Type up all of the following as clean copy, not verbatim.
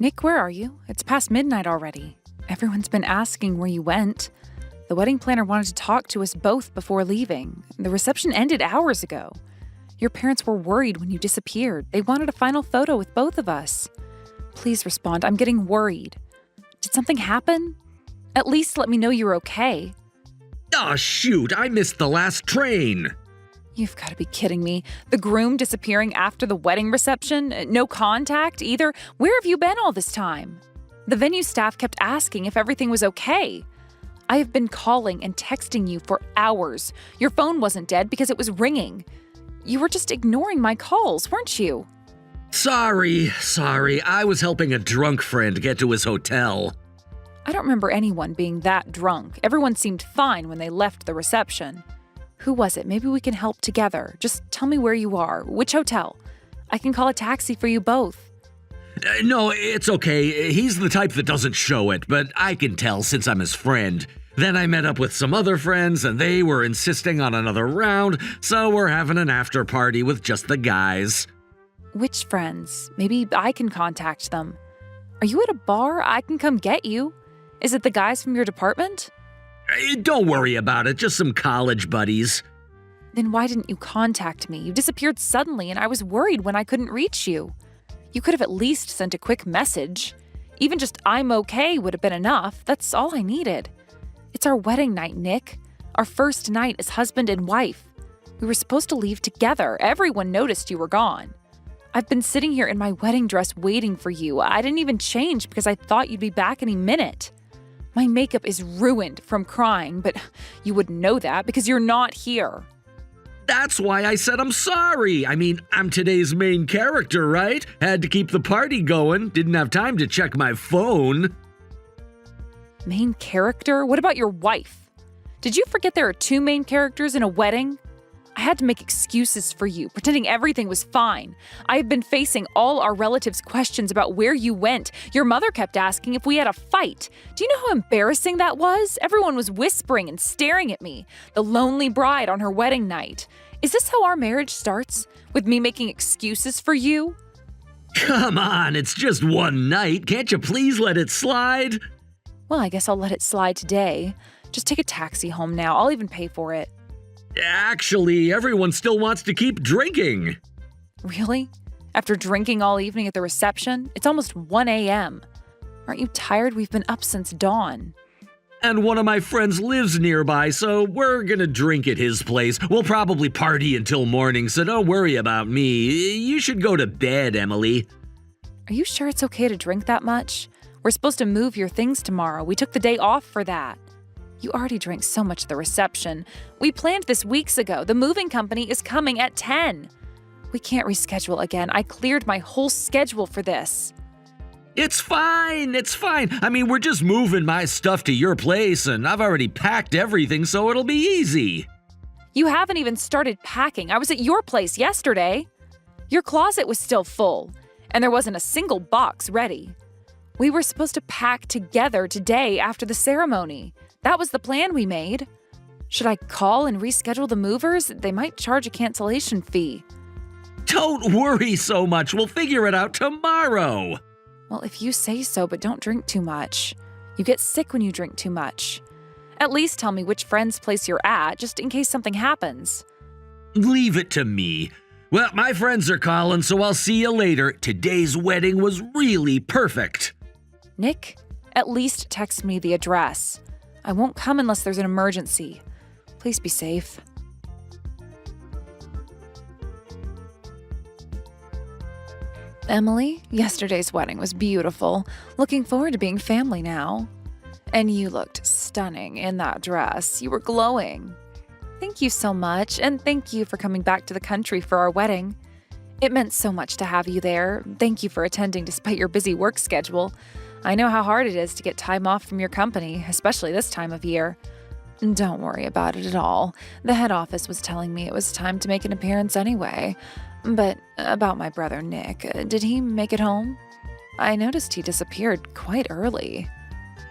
Nick, where are you? It's past midnight already. Everyone's been asking where you went. The wedding planner wanted to talk to us both before leaving. The reception ended hours ago. Your parents were worried when you disappeared. They wanted a final photo with both of us. Please respond. I'm getting worried. Did something happen? At least let me know you're okay. Aw, shoot, I missed the last train. You've got to be kidding me. The groom disappearing after the wedding reception? No contact either? Where have you been all this time? The venue staff kept asking if everything was okay. I have been calling and texting you for hours. Your phone wasn't dead because it was ringing. You were just ignoring my calls, weren't you? Sorry. I was helping a drunk friend get to his hotel. I don't remember anyone being that drunk. Everyone seemed fine when they left the reception. Who was it? Maybe we can help together. Just tell me where you are. Which hotel? I can call a taxi for you both. No, it's okay. He's the type that doesn't show it, but I can tell since I'm his friend. Then I met up with some other friends, and they were insisting on another round, so we're having an after party with just the guys. Which friends? Maybe I can contact them. Are you at a bar? I can come get you. Is it the guys from your department? Don't worry about it, just some college buddies. Then why didn't you contact me? You disappeared suddenly, and I was worried when I couldn't reach you. You could have at least sent a quick message. Even just "I'm okay" would have been enough. That's all I needed. It's our wedding night, Nick. Our first night as husband and wife. We were supposed to leave together. Everyone noticed you were gone. I've been sitting here in my wedding dress waiting for you. I didn't even change because I thought you'd be back any minute. My makeup is ruined from crying, but you wouldn't know that because you're not here. That's why I said I'm sorry. I mean, I'm today's main character, right? Had to keep the party going. Didn't have time to check my phone. Main character? What about your wife? Did you forget there are two main characters in a wedding? I had to make excuses for you, pretending everything was fine. I have been facing all our relatives' questions about where you went. Your mother kept asking if we had a fight. Do you know how embarrassing that was? Everyone was whispering and staring at me, the lonely bride on her wedding night. Is this how our marriage starts? With me making excuses for you? Come on, it's just one night. Can't you please let it slide? Well, I guess I'll let it slide today. Just take a taxi home now. I'll even pay for it. Actually, everyone still wants to keep drinking. Really? After drinking all evening at the reception? It's almost 1 a.m. Aren't you tired? We've been up since dawn. And one of my friends lives nearby, so we're gonna drink at his place. We'll probably party until morning, so don't worry about me. You should go to bed, Emily. Are you sure it's okay to drink that much? We're supposed to move your things tomorrow. We took the day off for that. You already drank so much at the reception. We planned this weeks ago. The moving company is coming at 10. We can't reschedule again. I cleared my whole schedule for this. It's fine. I mean, we're just moving my stuff to your place, and I've already packed everything, so it'll be easy. You haven't even started packing. I was at your place yesterday. Your closet was still full, and there wasn't a single box ready. We were supposed to pack together today after the ceremony. That was the plan we made. Should I call and reschedule the movers? They might charge a cancellation fee. Don't worry so much. We'll figure it out tomorrow. Well, if you say so, but don't drink too much. You get sick when you drink too much. At least tell me which friend's place you're at, just in case something happens. Leave it to me. Well, my friends are calling, so I'll see you later. Today's wedding was really perfect. Nick, at least text me the address. I won't come unless there's an emergency. Please be safe. Emily, yesterday's wedding was beautiful. Looking forward to being family now. And you looked stunning in that dress. You were glowing. Thank you so much, and thank you for coming back to the country for our wedding. It meant so much to have you there. Thank you for attending despite your busy work schedule. I know how hard it is to get time off from your company, especially this time of year. Don't worry about it at all. The head office was telling me it was time to make an appearance anyway. But about my brother Nick, did he make it home? I noticed he disappeared quite early.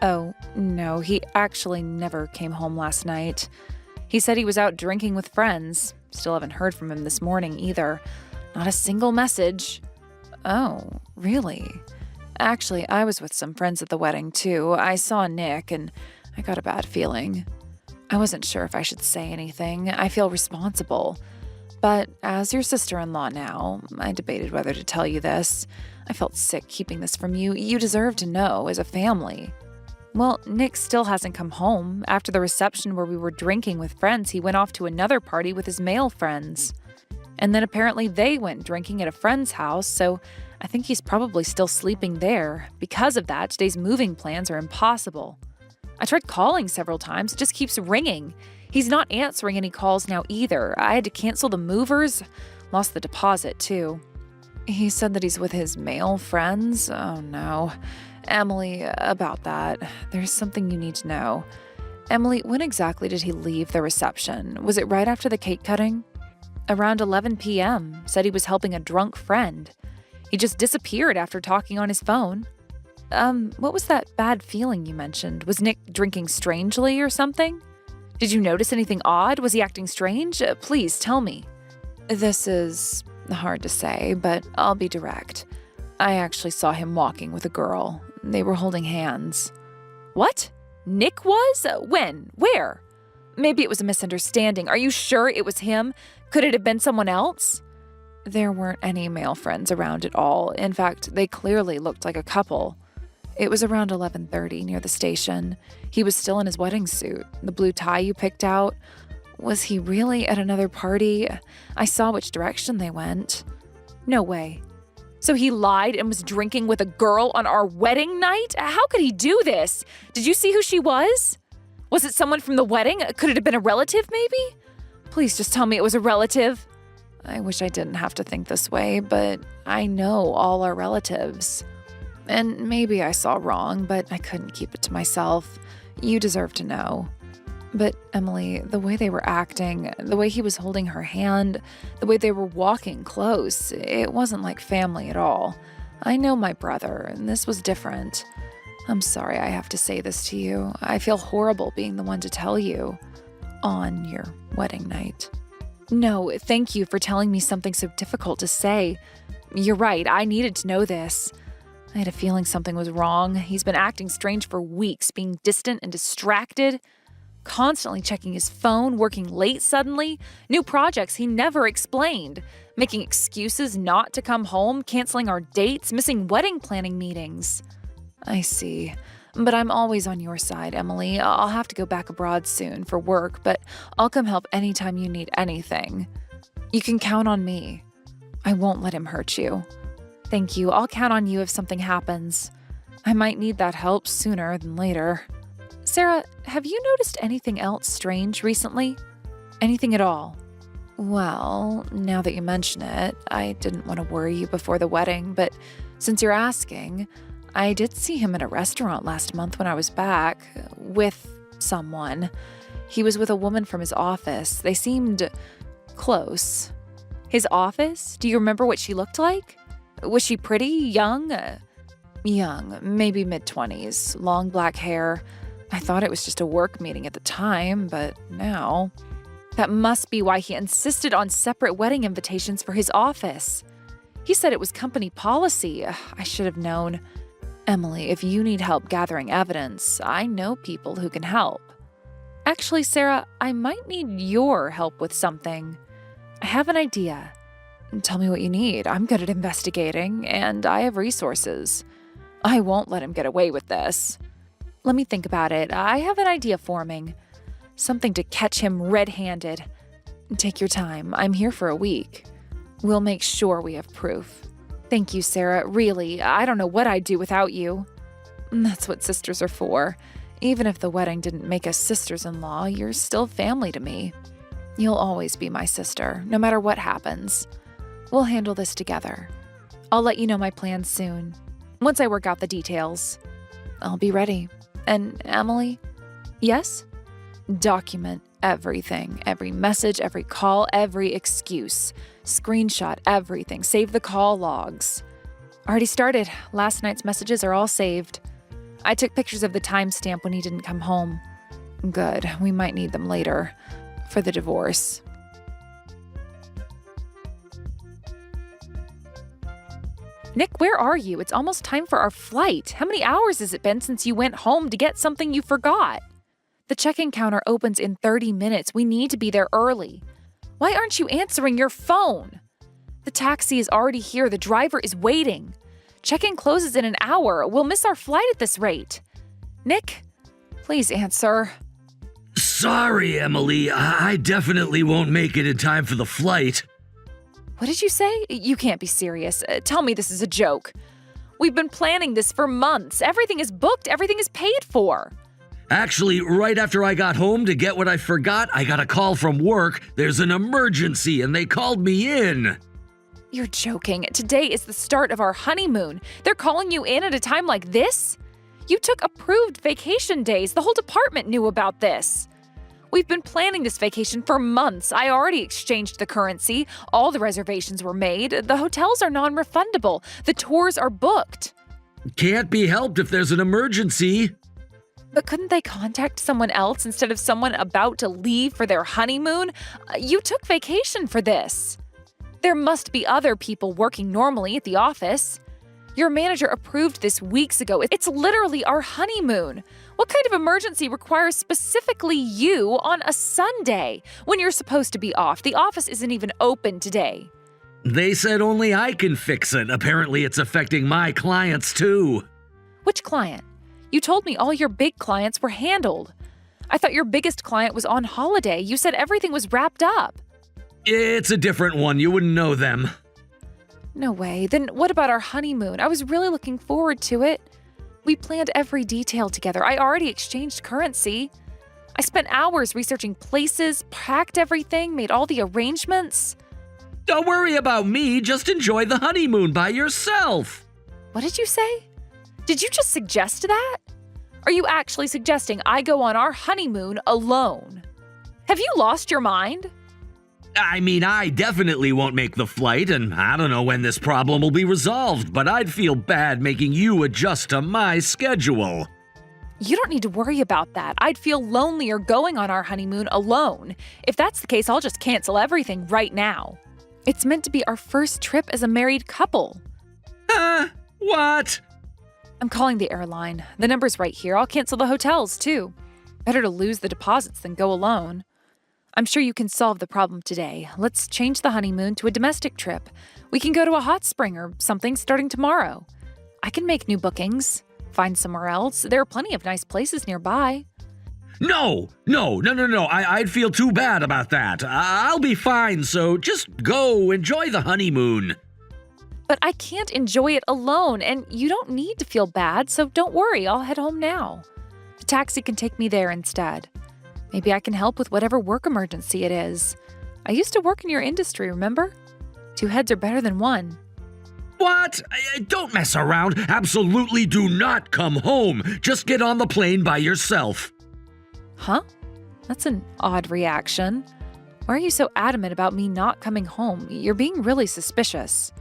Oh, no, he actually never came home last night. He said he was out drinking with friends. Still haven't heard from him this morning either. Not a single message. Oh, really? Actually, I was with some friends at the wedding, too. I saw Nick, and I got a bad feeling. I wasn't sure if I should say anything. I feel responsible. But as your sister-in-law now, I debated whether to tell you this. I felt sick keeping this from you. You deserve to know as a family. Well, Nick still hasn't come home. After the reception where we were drinking with friends, he went off to another party with his male friends. And then apparently they went drinking at a friend's house, so I think he's probably still sleeping there. Because of that, today's moving plans are impossible. I tried calling several times, it just keeps ringing. He's not answering any calls now either. I had to cancel the movers, lost the deposit too. He said that he's with his male friends. Oh no. Emily, about that, there's something you need to know. Emily, when exactly did he leave the reception? Was it right after the cake cutting? Around 11 p.m., said he was helping a drunk friend. He just disappeared after talking on his phone. What was that bad feeling you mentioned? Was Nick drinking strangely or something? Did you notice anything odd? Was he acting strange? Please tell me. This is hard to say, but I'll be direct. I actually saw him walking with a girl. They were holding hands. What? Nick was? When? Where? Maybe it was a misunderstanding. Are you sure it was him? Could it have been someone else? There weren't any male friends around at all. In fact, they clearly looked like a couple. It was around 11:30 near the station. He was still in his wedding suit. The blue tie you picked out. Was he really at another party? I saw which direction they went. No way. So he lied and was drinking with a girl on our wedding night? How could he do this? Did you see who she was? Was it someone from the wedding? Could it have been a relative, maybe? Please just tell me it was a relative. I wish I didn't have to think this way, but I know all our relatives. And maybe I saw wrong, but I couldn't keep it to myself. You deserve to know. But Emily, the way they were acting, the way he was holding her hand, the way they were walking close, it wasn't like family at all. I know my brother, and this was different. I'm sorry I have to say this to you. I feel horrible being the one to tell you. On your wedding night. No, thank you for telling me something so difficult to say. You're right, I needed to know this. I had a feeling something was wrong. He's been acting strange for weeks, being distant and distracted, constantly checking his phone, working late suddenly, new projects he never explained, making excuses not to come home, canceling our dates, missing wedding planning meetings. I see. But I'm always on your side, Emily. I'll have to go back abroad soon for work, but I'll come help anytime you need anything. You can count on me. I won't let him hurt you. Thank you. I'll count on you if something happens. I might need that help sooner than later. Sarah, have you noticed anything else strange recently? Anything at all? Well, now that you mention it, I didn't want to worry you before the wedding, but since you're asking, I did see him at a restaurant last month when I was back, with someone. He was with a woman from his office. They seemed close. His office? Do you remember what she looked like? Was she pretty? Young? Young, maybe mid-20s, long black hair. I thought it was just a work meeting at the time, but now... That must be why he insisted on separate wedding invitations for his office. He said it was company policy. I should have known. Emily, if you need help gathering evidence, I know people who can help. Actually, Sarah, I might need your help with something. I have an idea. Tell me what you need. I'm good at investigating, and I have resources. I won't let him get away with this. Let me think about it. I have an idea forming. Something to catch him red-handed. Take your time. I'm here for a week. We'll make sure we have proof. Thank you, Sarah. Really, I don't know what I'd do without you. That's what sisters are for. Even if the wedding didn't make us sisters-in-law, you're still family to me. You'll always be my sister, no matter what happens. We'll handle this together. I'll let you know my plans soon. Once I work out the details. I'll be ready. And Emily? Yes? Document everything. Every message, every call, every excuse. Screenshot everything. Save the call logs. Already started. Last night's messages are all saved. I took pictures of the timestamp when he didn't come home. Good. We might need them later. For the divorce. Nick, where are you? It's almost time for our flight. How many hours has it been since you went home to get something you forgot? The check-in counter opens in 30 minutes. We need to be there early. Why aren't you answering your phone? The taxi is already here. The driver is waiting. Check-in closes in an hour. We'll miss our flight at this rate. Nick, please answer. Sorry, Emily. I definitely won't make it in time for the flight. What did you say? You can't be serious. Tell me this is a joke. We've been planning this for months. Everything is booked. Everything is paid for. Actually, right after I got home to get what I forgot, I got a call from work. There's an emergency, and they called me in. You're joking. Today is the start of our honeymoon. They're calling you in at a time like this? You took approved vacation days. The whole department knew about this. We've been planning this vacation for months. I already exchanged the currency. All the reservations were made. The hotels are non-refundable. The tours are booked. Can't be helped if there's an emergency. But couldn't they contact someone else instead of someone about to leave for their honeymoon? You took vacation for this. There must be other people working normally at the office. Your manager approved this weeks ago. It's literally our honeymoon. What kind of emergency requires specifically you on a Sunday when you're supposed to be off? The office isn't even open today. They said only I can fix it. Apparently it's affecting my clients too. Which client? You told me all your big clients were handled. I thought your biggest client was on holiday. You said everything was wrapped up. It's a different one. You wouldn't know them. No way. Then what about our honeymoon? I was really looking forward to it. We planned every detail together. I already exchanged currency. I spent hours researching places, packed everything, made all the arrangements. Don't worry about me. Just enjoy the honeymoon by yourself. What did you say? Did you just suggest that? Are you actually suggesting I go on our honeymoon alone? Have you lost your mind? I mean, I definitely won't make the flight, and I don't know when this problem will be resolved, but I'd feel bad making you adjust to my schedule. You don't need to worry about that. I'd feel lonelier going on our honeymoon alone. If that's the case, I'll just cancel everything right now. It's meant to be our first trip as a married couple. Huh? What? I'm calling the airline. The number's right here. I'll cancel the hotels, too. Better to lose the deposits than go alone. I'm sure you can solve the problem today. Let's change the honeymoon to a domestic trip. We can go to a hot spring or something starting tomorrow. I can make new bookings. Find somewhere else. There are plenty of nice places nearby. No. I'd feel too bad about that. I'll be fine, so just go enjoy the honeymoon. But I can't enjoy it alone, and you don't need to feel bad, so don't worry. I'll head home now. The taxi can take me there instead. Maybe I can help with whatever work emergency it is. I used to work in your industry, remember? 2 heads are better than 1. What? Don't mess around. Absolutely do not come home. Just get on the plane by yourself. Huh? That's an odd reaction. Why are you so adamant about me not coming home? You're being really suspicious.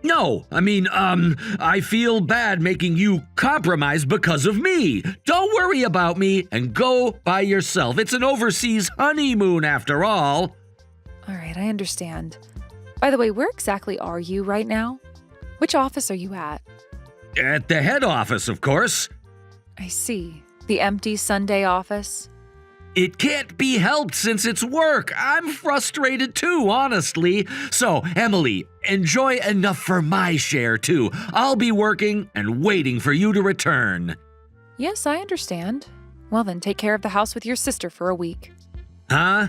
No, I feel bad making you compromise because of me. Don't worry about me and go by yourself. It's an overseas honeymoon after all. All right, I understand. By the way, where exactly are you right now? Which office are you at? At the head office, of course. I see. The empty Sunday office? It can't be helped since it's work. I'm frustrated too, honestly. So, Emily, enjoy enough for my share too. I'll be working and waiting for you to return. Yes, I understand. Well then, take care of the house with your sister for a week. Huh?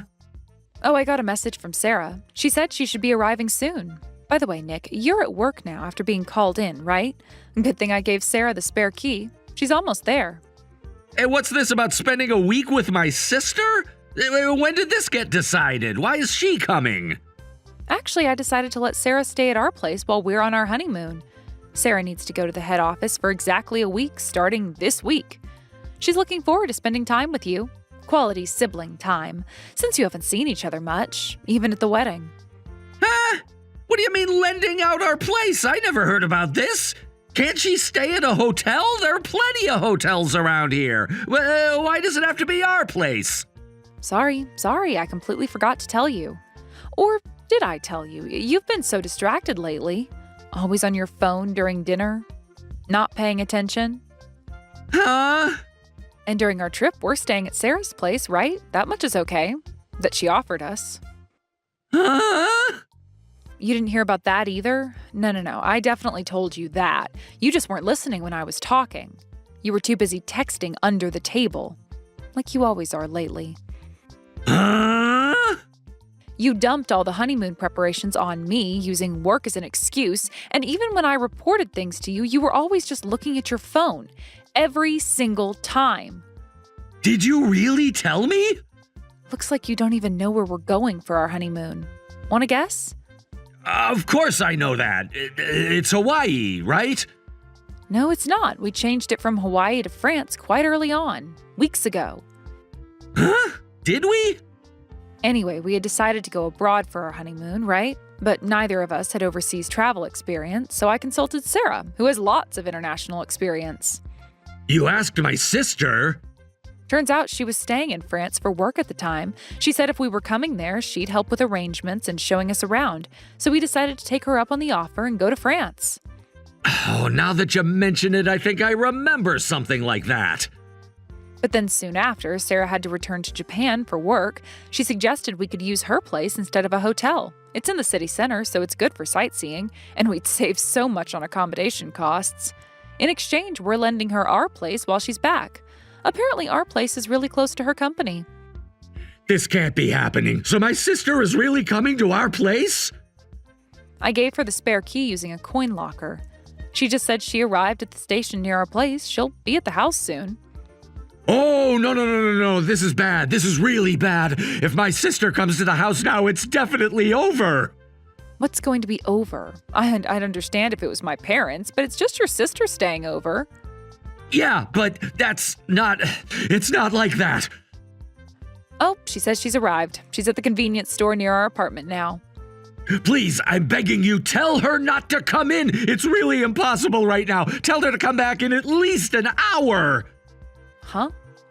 Oh, I got a message from Sarah. She said she should be arriving soon. By the way, Nick, you're at work now after being called in, right? Good thing I gave Sarah the spare key. She's almost there. Hey, what's this about spending a week with my sister? When did this get decided? Why is she coming? Actually, I decided to let Sarah stay at our place while we're on our honeymoon. Sarah needs to go to the head office for exactly a week starting this week. She's looking forward to spending time with you. Quality sibling time, since you haven't seen each other much, even at the wedding. Huh? What do you mean lending out our place? I never heard about this. Can't she stay at a hotel? There are plenty of hotels around here. Why does it have to be our place? Sorry, I completely forgot to tell you. Or did I tell you? You've been so distracted lately. Always on your phone during dinner? Not paying attention? Huh? And during our trip, we're staying at Sarah's place, right? That much is okay. That she offered us. Huh? You didn't hear about that either? No. I definitely told you that. You just weren't listening when I was talking. You were too busy texting under the table. Like you always are lately. Huh? You dumped all the honeymoon preparations on me, using work as an excuse, and even when I reported things to you, you were always just looking at your phone. Every single time. Did you really tell me? Looks like you don't even know where we're going for our honeymoon. Want to guess? Of course I know that. It's Hawaii, right? No, it's not. We changed it from Hawaii to France quite early on, weeks ago. Huh? Did we? Anyway, we had decided to go abroad for our honeymoon, right? But neither of us had overseas travel experience, so I consulted Sarah, who has lots of international experience. You asked my sister? Turns out she was staying in France for work at the time. She said if we were coming there, she'd help with arrangements and showing us around. So we decided to take her up on the offer and go to France. Oh, now that you mention it, I think I remember something like that. But then soon after, Sarah had to return to Japan for work. She suggested we could use her place instead of a hotel. It's in the city center, so it's good for sightseeing, and we'd save so much on accommodation costs. In exchange, we're lending her our place while she's back. Apparently, our place is really close to her company. This can't be happening. So my sister is really coming to our place? I gave her the spare key using a coin locker. She just said she arrived at the station near our place. She'll be at the house soon. Oh, no. This is bad. This is really bad. If my sister comes to the house now, it's definitely over. What's going to be over? I'd understand if it was my parents, but it's just your sister staying over. Yeah, but it's not like that. Oh, she says she's arrived. She's at the convenience store near our apartment now. Please, I'm begging you, tell her not to come in. It's really impossible right now. Tell her to come back in at least an hour. Huh?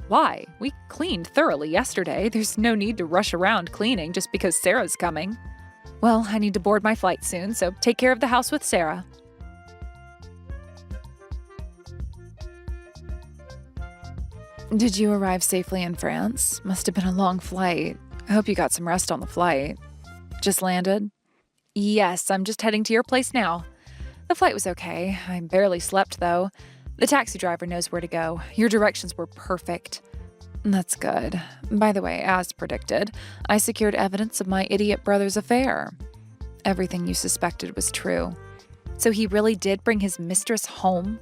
Why? We cleaned thoroughly yesterday. There's no need to rush around cleaning just because Sarah's coming. Well, I need to board my flight soon, so take care of the house with Sarah. Did you arrive safely in France? Must have been a long flight. I hope you got some rest on the flight. Just landed? Yes, I'm just heading to your place now. The flight was okay. I barely slept, though. The taxi driver knows where to go. Your directions were perfect. That's good. By the way, as predicted, I secured evidence of my idiot brother's affair. Everything you suspected was true. So he really did bring his mistress home?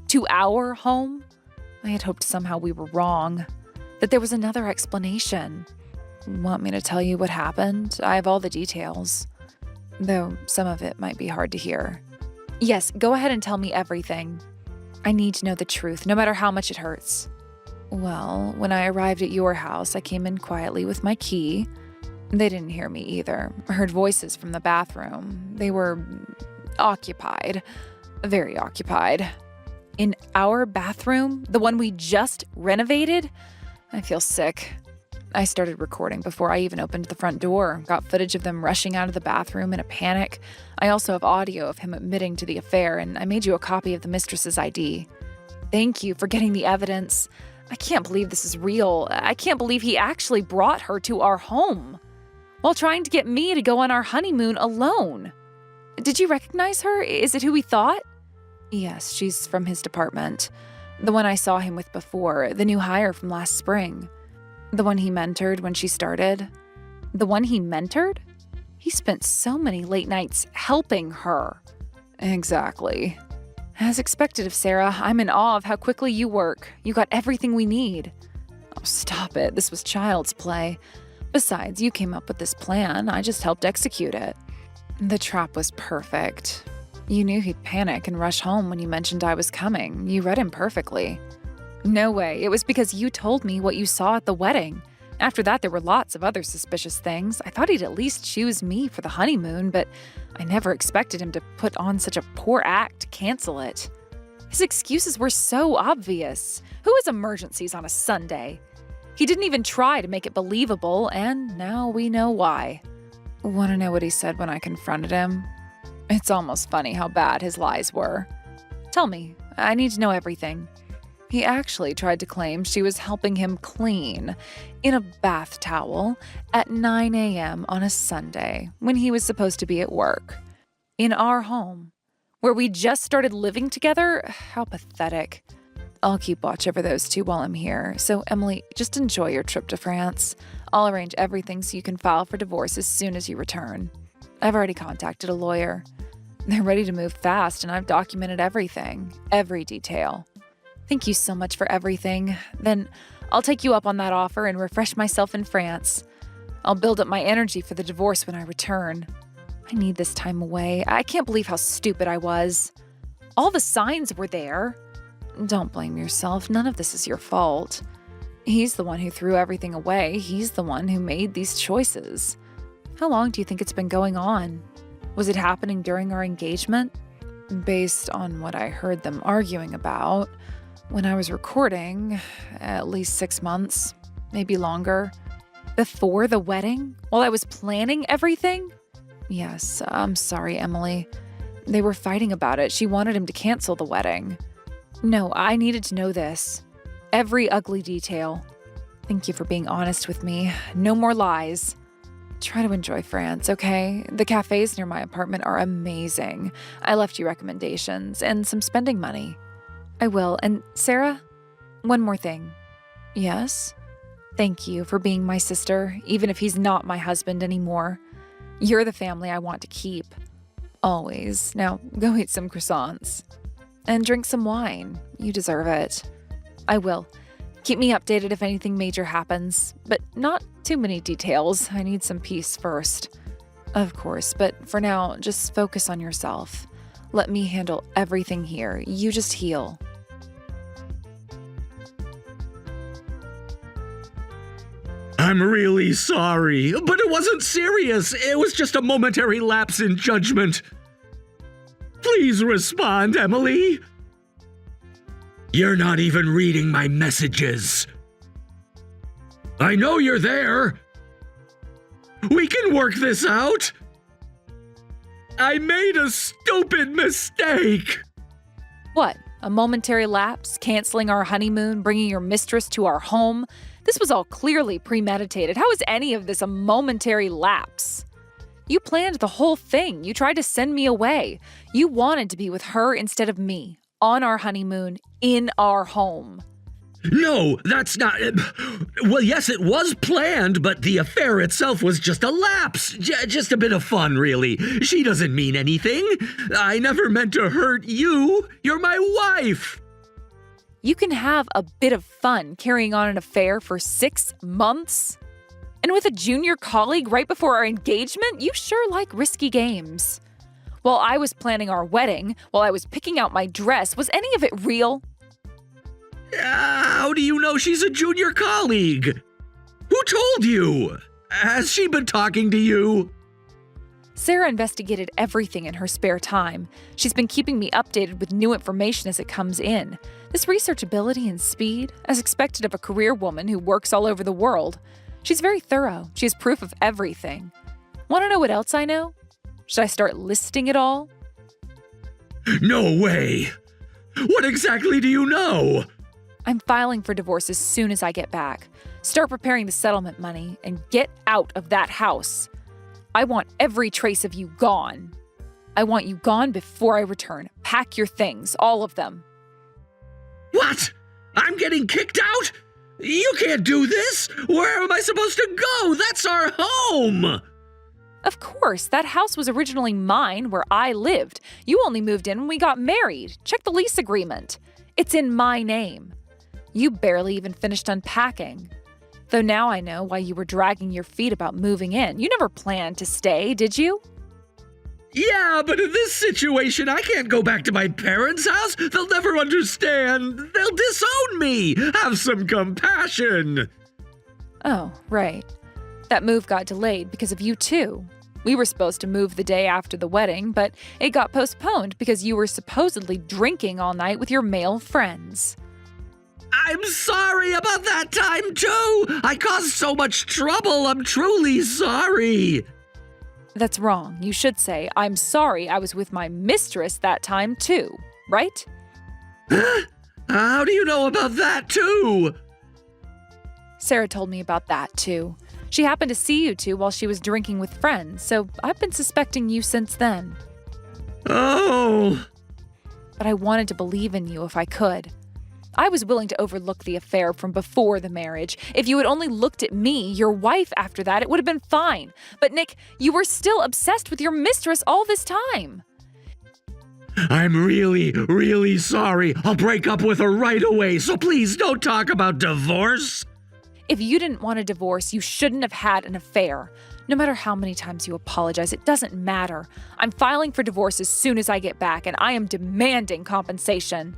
To our home? I had hoped somehow we were wrong. That there was another explanation. Want me to tell you what happened? I have all the details. Though some of it might be hard to hear. Yes, go ahead and tell me everything. I need to know the truth, no matter how much it hurts. Well, when I arrived at your house, I came in quietly with my key. They didn't hear me either. I heard voices from the bathroom. They were occupied. Very occupied. In our bathroom? The one we just renovated? I feel sick. I started recording before I even opened the front door. Got footage of them rushing out of the bathroom in a panic. I also have audio of him admitting to the affair, and I made you a copy of the mistress's ID. Thank you for getting the evidence. I can't believe this is real. I can't believe he actually brought her to our home while trying to get me to go on our honeymoon alone. Did you recognize her? Is it who we thought? Yes, she's from his department. The one I saw him with before, the new hire from last spring. The one he mentored when she started. The one he mentored? He spent so many late nights helping her. Exactly. As expected of Sarah, I'm in awe of how quickly you work. You got everything we need. Oh, stop it. This was child's play. Besides, you came up with this plan. I just helped execute it. The trap was perfect. You knew he'd panic and rush home when you mentioned I was coming. You read him perfectly. No way. It was because you told me what you saw at the wedding. After that, there were lots of other suspicious things. I thought he'd at least choose me for the honeymoon, but I never expected him to put on such a poor act to cancel it. His excuses were so obvious. Who has emergencies on a Sunday? He didn't even try to make it believable, and now we know why. Want to know what he said when I confronted him? It's almost funny how bad his lies were. Tell me, I need to know everything. He actually tried to claim she was helping him clean in a bath towel at 9 a.m. on a Sunday when he was supposed to be at work. In our home, where we just started living together? How pathetic. I'll keep watch over those two while I'm here. So, Emily, just enjoy your trip to France. I'll arrange everything so you can file for divorce as soon as you return. I've already contacted a lawyer. They're ready to move fast, and I've documented everything, every detail. Thank you so much for everything. Then I'll take you up on that offer and refresh myself in France. I'll build up my energy for the divorce when I return. I need this time away. I can't believe how stupid I was. All the signs were there. Don't blame yourself. None of this is your fault. He's the one who threw everything away. He's the one who made these choices. How long do you think it's been going on? Was it happening during our engagement? Based on what I heard them arguing about, when I was recording, at least 6 months, maybe longer. Before the wedding? While I was planning everything? Yes, I'm sorry, Emily. They were fighting about it. She wanted him to cancel the wedding. No, I needed to know this. Every ugly detail. Thank you for being honest with me. No more lies. Try to enjoy France, okay? The cafes near my apartment are amazing. I left you recommendations and some spending money. I will. And Sarah, one more thing. Yes? Thank you for being my sister, even if he's not my husband anymore. You're the family I want to keep. Always. Now, go eat some croissants. And drink some wine. You deserve it. I will. Keep me updated if anything major happens, but not too many details. I need some peace first. Of course, but for now, just focus on yourself. Let me handle everything here. You just heal. I'm really sorry, but it wasn't serious. It was just a momentary lapse in judgment. Please respond, Emily. You're not even reading my messages. I know you're there. We can work this out. I made a stupid mistake. What? A momentary lapse? Canceling our honeymoon? Bringing your mistress to our home? This was all clearly premeditated. How is any of this a momentary lapse? You planned the whole thing. You tried to send me away. You wanted to be with her instead of me. On our honeymoon, in our home. No, that's not... Well, yes, it was planned, but the affair itself was just a lapse. Just a bit of fun, really. She doesn't mean anything. I never meant to hurt you. You're my wife. You can have a bit of fun carrying on an affair for 6 months? And with a junior colleague right before our engagement? You sure like risky games. While I was planning our wedding, while I was picking out my dress, was any of it real? How do you know she's a junior colleague? Who told you? Has she been talking to you? Sarah investigated everything in her spare time. She's been keeping me updated with new information as it comes in. This researchability and speed, as expected of a career woman who works all over the world. She's very thorough. She has proof of everything. Want to know what else I know? Should I start listing it all? No way! What exactly do you know? I'm filing for divorce as soon as I get back. Start preparing the settlement money and get out of that house. I want every trace of you gone. I want you gone before I return. Pack your things, all of them. What? I'm getting kicked out? You can't do this! Where am I supposed to go? That's our home! Of course, that house was originally mine where I lived. You only moved in when we got married. Check the lease agreement. It's in my name. You barely even finished unpacking. Though now I know why you were dragging your feet about moving in. You never planned to stay, did you? Yeah, but in this situation, I can't go back to my parents' house. They'll never understand. They'll disown me. Have some compassion. Oh, right. That move got delayed because of you too. We were supposed to move the day after the wedding, but it got postponed because you were supposedly drinking all night with your male friends. I'm sorry about that time, too. I caused so much trouble. I'm truly sorry. That's wrong. You should say, I'm sorry I was with my mistress that time too, right? How do you know about that too? Sarah told me about that too. She happened to see you two while she was drinking with friends, so I've been suspecting you since then. Oh. But I wanted to believe in you if I could. I was willing to overlook the affair from before the marriage. If you had only looked at me, your wife, after that, it would have been fine. But Nick, you were still obsessed with your mistress all this time. I'm really, really sorry. I'll break up with her right away, so please don't talk about divorce. If you didn't want a divorce, you shouldn't have had an affair. No matter how many times you apologize, it doesn't matter. I'm filing for divorce as soon as I get back, and I am demanding compensation.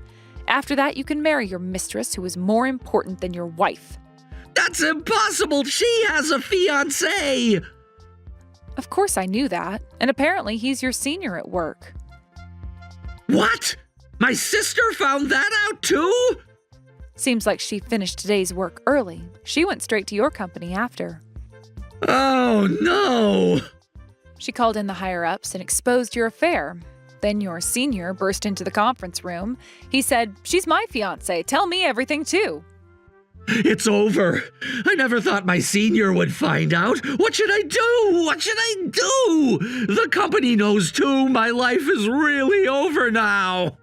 After that, you can marry your mistress, who is more important than your wife. That's impossible! She has a fiancé! Of course I knew that, and apparently he's your senior at work. What? My sister found that out too? Seems like she finished today's work early. She went straight to your company after. Oh, no! She called in the higher-ups and exposed your affair. Then your senior burst into the conference room. He said, "She's my fiancée. Tell me everything, too." It's over. I never thought my senior would find out. What should I do? What should I do? The company knows too. My life is really over now.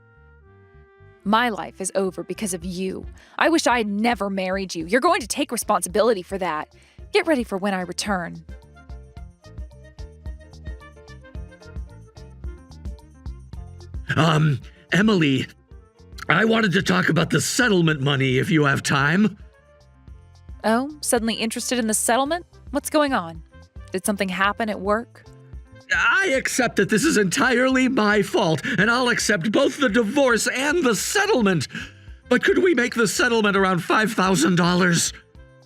My life is over because of you. I wish I had never married you. You're going to take responsibility for that. Get ready for when I return. Emily, I wanted to talk about the settlement money if you have time. Oh, suddenly interested in the settlement? What's going on? Did something happen at work? I accept that this is entirely my fault, and I'll accept both the divorce and the settlement. But could we make the settlement around $5,000?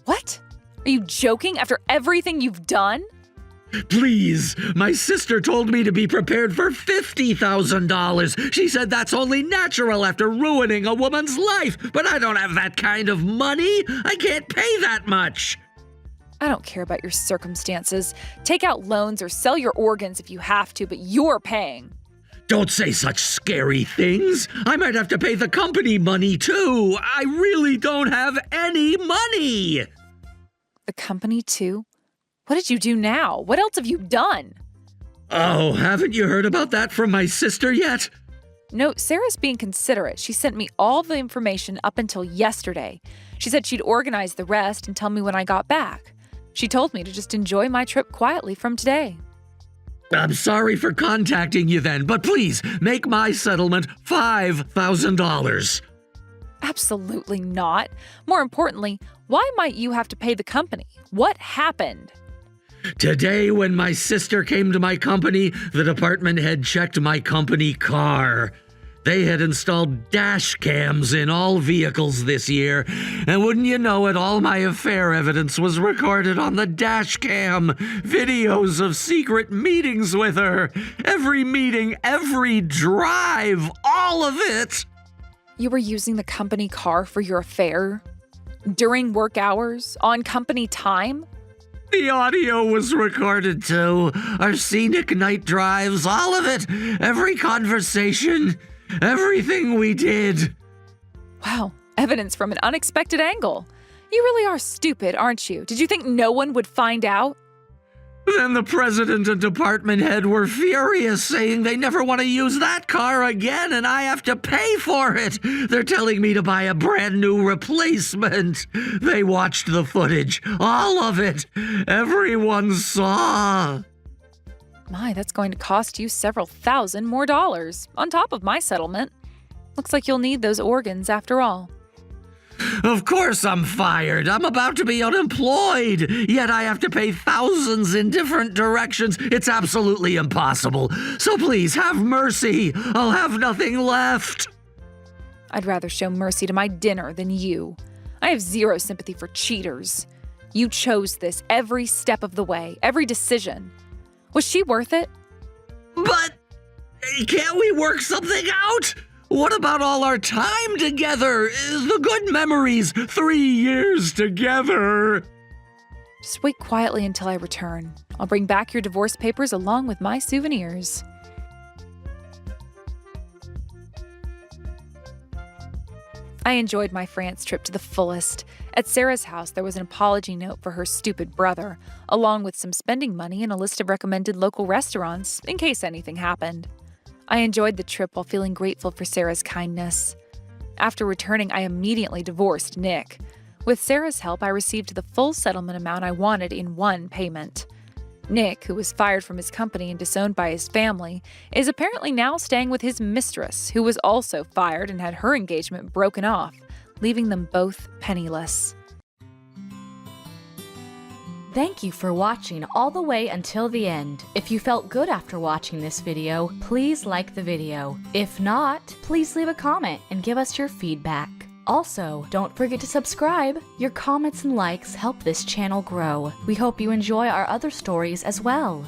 What? Are you joking after everything you've done? Please, my sister told me to be prepared for $50,000. She said that's only natural after ruining a woman's life, but I don't have that kind of money. I can't pay that much. I don't care about your circumstances. Take out loans or sell your organs if you have to, but you're paying. Don't say such scary things. I might have to pay the company money too. I really don't have any money. The company too? What did you do now? What else have you done? Oh, haven't you heard about that from my sister yet? No, Sarah's being considerate. She sent me all the information up until yesterday. She said she'd organize the rest and tell me when I got back. She told me to just enjoy my trip quietly from today. I'm sorry for contacting you then, but please make my settlement $5,000. Absolutely not. More importantly, why might you have to pay the company? What happened? Today, when my sister came to my company, the department head checked my company car. They had installed dash cams in all vehicles this year, and wouldn't you know it, all my affair evidence was recorded on the dash cam. Videos of secret meetings with her. Every meeting, every drive, all of it. You were using the company car for your affair? During work hours? On company time? The audio was recorded too. Our scenic night drives, all of it. Every conversation. Everything we did. Wow, evidence from an unexpected angle. You really are stupid, aren't you? Did you think no one would find out? Then the president and department head were furious, saying they never want to use that car again and I have to pay for it. They're telling me to buy a brand new replacement. They watched the footage, all of it. Everyone saw. My, that's going to cost you several thousand more dollars, on top of my settlement. Looks like you'll need those organs after all. Of course I'm fired. I'm about to be unemployed. Yet I have to pay thousands in different directions. It's absolutely impossible. So please, have mercy. I'll have nothing left. I'd rather show mercy to my dinner than you. I have zero sympathy for cheaters. You chose this every step of the way, every decision. Was she worth it? But can't we work something out? What about all our time together? The good memories, 3 years together. Just wait quietly until I return. I'll bring back your divorce papers along with my souvenirs. I enjoyed my France trip to the fullest. At Sarah's house, there was an apology note for her stupid brother, along with some spending money and a list of recommended local restaurants, in case anything happened. I enjoyed the trip while feeling grateful for Sarah's kindness. After returning, I immediately divorced Nick. With Sarah's help, I received the full settlement amount I wanted in one payment. Nick, who was fired from his company and disowned by his family, is apparently now staying with his mistress, who was also fired and had her engagement broken off, leaving them both penniless. Thank you for watching all the way until the end. If you felt good after watching this video, please like the video. If not, please leave a comment and give us your feedback. Also, don't forget to subscribe. Your comments and likes help this channel grow. We hope you enjoy our other stories as well.